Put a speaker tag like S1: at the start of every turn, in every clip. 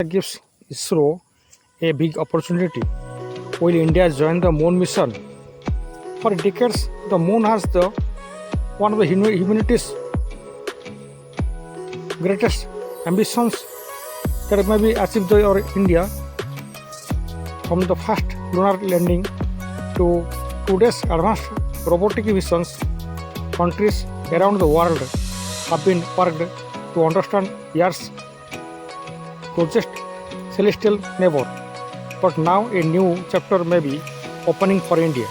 S1: gives ISRO a big opportunity. Will India join the moon mission? For decades, the moon has one of the humanity's greatest ambitions that may be achieved by India, from the first lunar landing to today's advanced robotic missions. Countries around the world have been worked to understand Earth's closest celestial neighbor. But now a new chapter may be opening for India.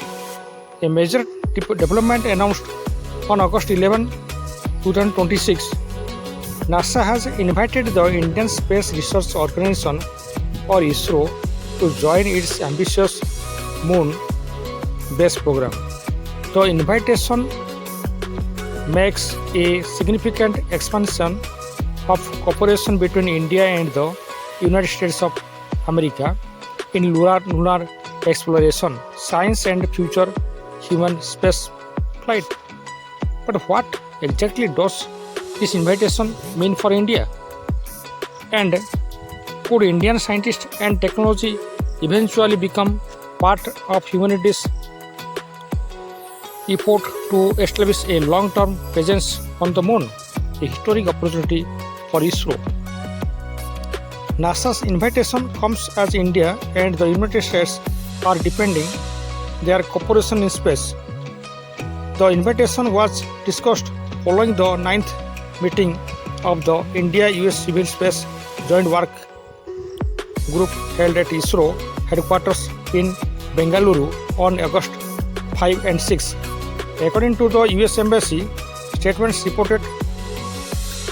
S1: A major development announced on August 11, 2026. NASA has invited the Indian Space Research Organization or ISRO to join its ambitious moon base program. The invitation makes a significant expansion of cooperation between India and the United States of America in lunar exploration, science and future human space flight. But what exactly does this invitation mean for India? And could Indian scientists and technology eventually become part of humanity's effort to establish a long-term presence on the moon? A historic opportunity for ISRO. NASA's invitation comes as India and the United States are deepening their cooperation in space. The invitation was discussed following the 9th meeting of the India-US Civil Space Joint Work Group held at ISRO headquarters in Bengaluru on August 5 and 6. According to the US Embassy, statements reported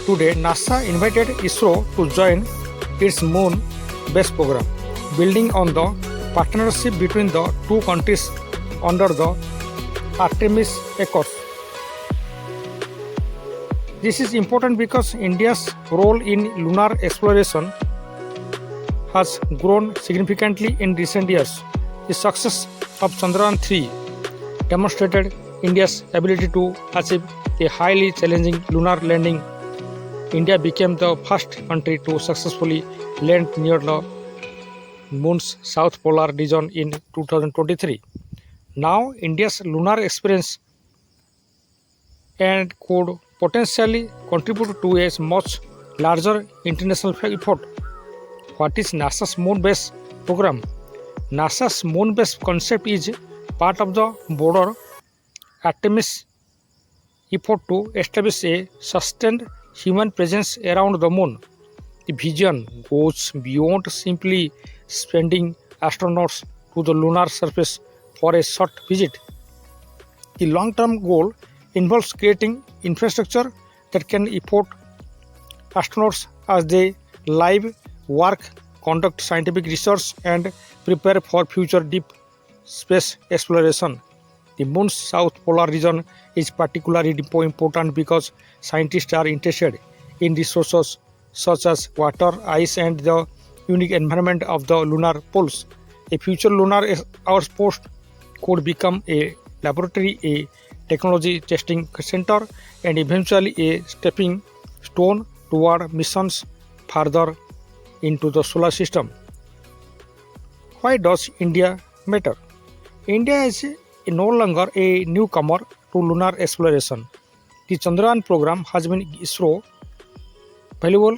S1: today, NASA invited ISRO to join its moon base program, building on the partnership between the two countries under the Artemis Accords. This is important because India's role in lunar exploration has grown significantly in recent years. The success of Chandrayaan-3 demonstrated India's ability to achieve a highly challenging lunar landing. India became the first country to successfully land near the moon's south polar region in 2023. Now, India's lunar experience and could potentially contribute to a much larger international effort. What is NASA's moon base program? NASA's moon base concept is part of the broader Artemis effort to establish a sustained human presence around the moon. The vision goes beyond simply sending astronauts to the lunar surface for a short visit. The long-term goal involves creating infrastructure that can support astronauts as they live, work, conduct scientific research, and prepare for future deep space exploration. The moon's south polar region is particularly important because scientists are interested in resources such as water, ice, and the unique environment of the lunar poles. A future lunar outpost could become a laboratory, a technology testing center, and eventually a stepping stone toward missions further into the solar system. Why does India matter? India is no longer a newcomer to lunar exploration. The Chandrayaan program has been ISRO valuable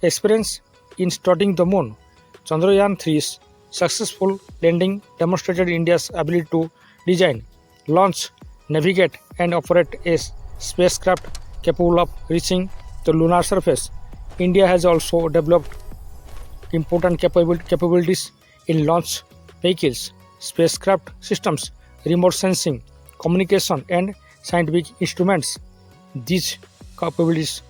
S1: experience in studying the moon. Chandrayaan-3's successful landing demonstrated India's ability to design, launch, navigate, and operate a spacecraft capable of reaching the lunar surface. India has also developed important capabilities in launch vehicles, spacecraft systems, remote sensing, communication, and scientific instruments. These capabilities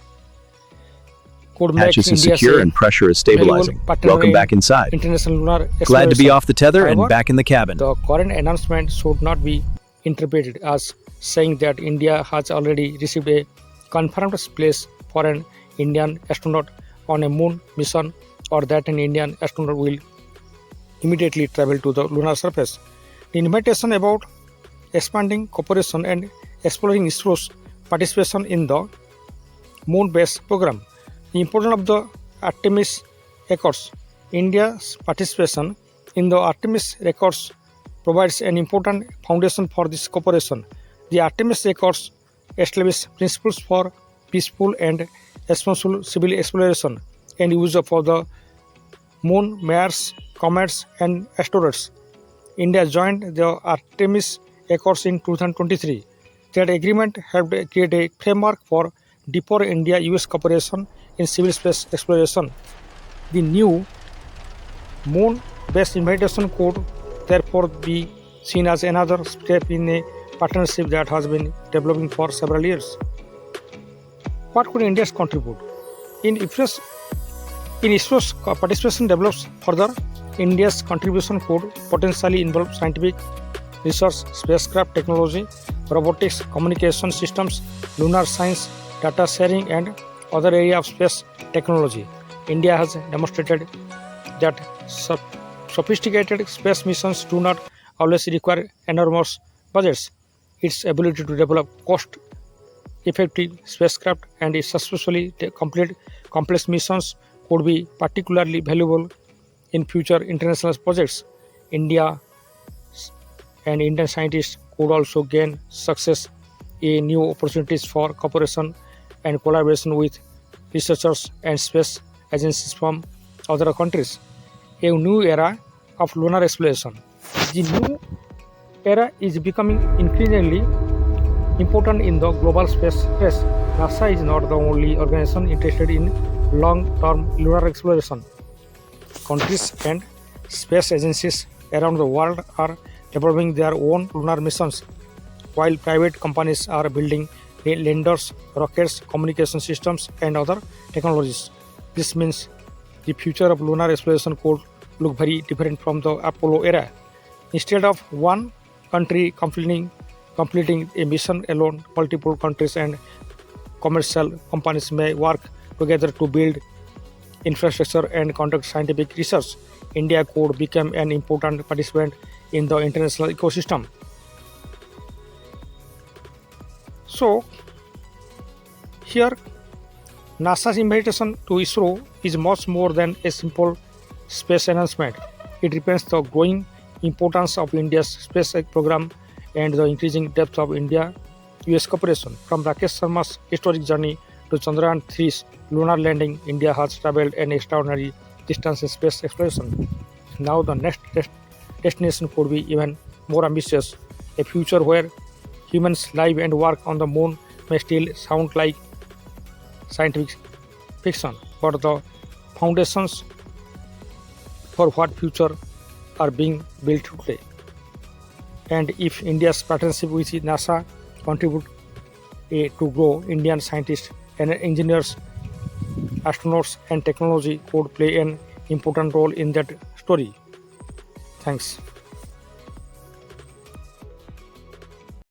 S1: could make
S2: Hatches is
S1: India
S2: secure and pressure is stabilizing. Welcome back inside.
S1: International lunar
S2: Glad to be off the tether
S1: However,
S2: and back in the cabin.
S1: The current announcement should not be interpreted as saying that India has already received a confirmed place for an Indian astronaut on a moon mission, or that an Indian astronaut will immediately travel to the lunar surface. The invitation about expanding cooperation and exploring ISRO's participation in the moon base program. The importance of the Artemis Accords. India's participation in the Artemis Accords provides an important foundation for this cooperation. The Artemis Accords establish principles for peaceful and responsible civil exploration and use of the moon, Mars, comets, and asteroids. India joined the Artemis Accords in 2023. That agreement helped create a framework for deeper India-US cooperation in civil space exploration. The new Moon-based invitation could therefore be seen as another step in a partnership that has been developing for several years. What could India contribute? In ISRO's participation develops further, India's contribution could potentially involve scientific research, spacecraft technology, robotics, communication systems, lunar science, data sharing, and other areas of space technology. India has demonstrated that sophisticated space missions do not always require enormous budgets. Its ability to develop cost-effective spacecraft and successfully complete complex missions could be particularly valuable in future international projects. India and Indian scientists could also gain success in new opportunities for cooperation and collaboration with researchers and space agencies from other countries. A new era of lunar exploration. The new era is becoming increasingly important in the global space race. NASA is not the only organization interested in long-term lunar exploration. Countries and space agencies around the world are developing their own lunar missions, while private companies are building landers, rockets, communication systems, and other technologies. This means the future of lunar exploration could look very different from the Apollo era. Instead of one country completing a mission alone, multiple countries and commercial companies may work together to build infrastructure and conduct scientific research. India could become an important participant in the international ecosystem. So, here NASA's invitation to ISRO is much more than a simple space announcement. It represents the growing importance of India's space program and the increasing depth of India-US cooperation. From Rakesh Sharma's historic journey to Chandrayaan 3's lunar landing, India has traveled an extraordinary distance in space exploration. Now the next destination could be even more ambitious, a future where humans live and work on the moon may still sound like scientific fiction, but the foundations for what future are being built today. And if India's partnership with NASA contribute to grow, Indian scientists and engineers, astronauts and technology could play an important role in that story. Thanks.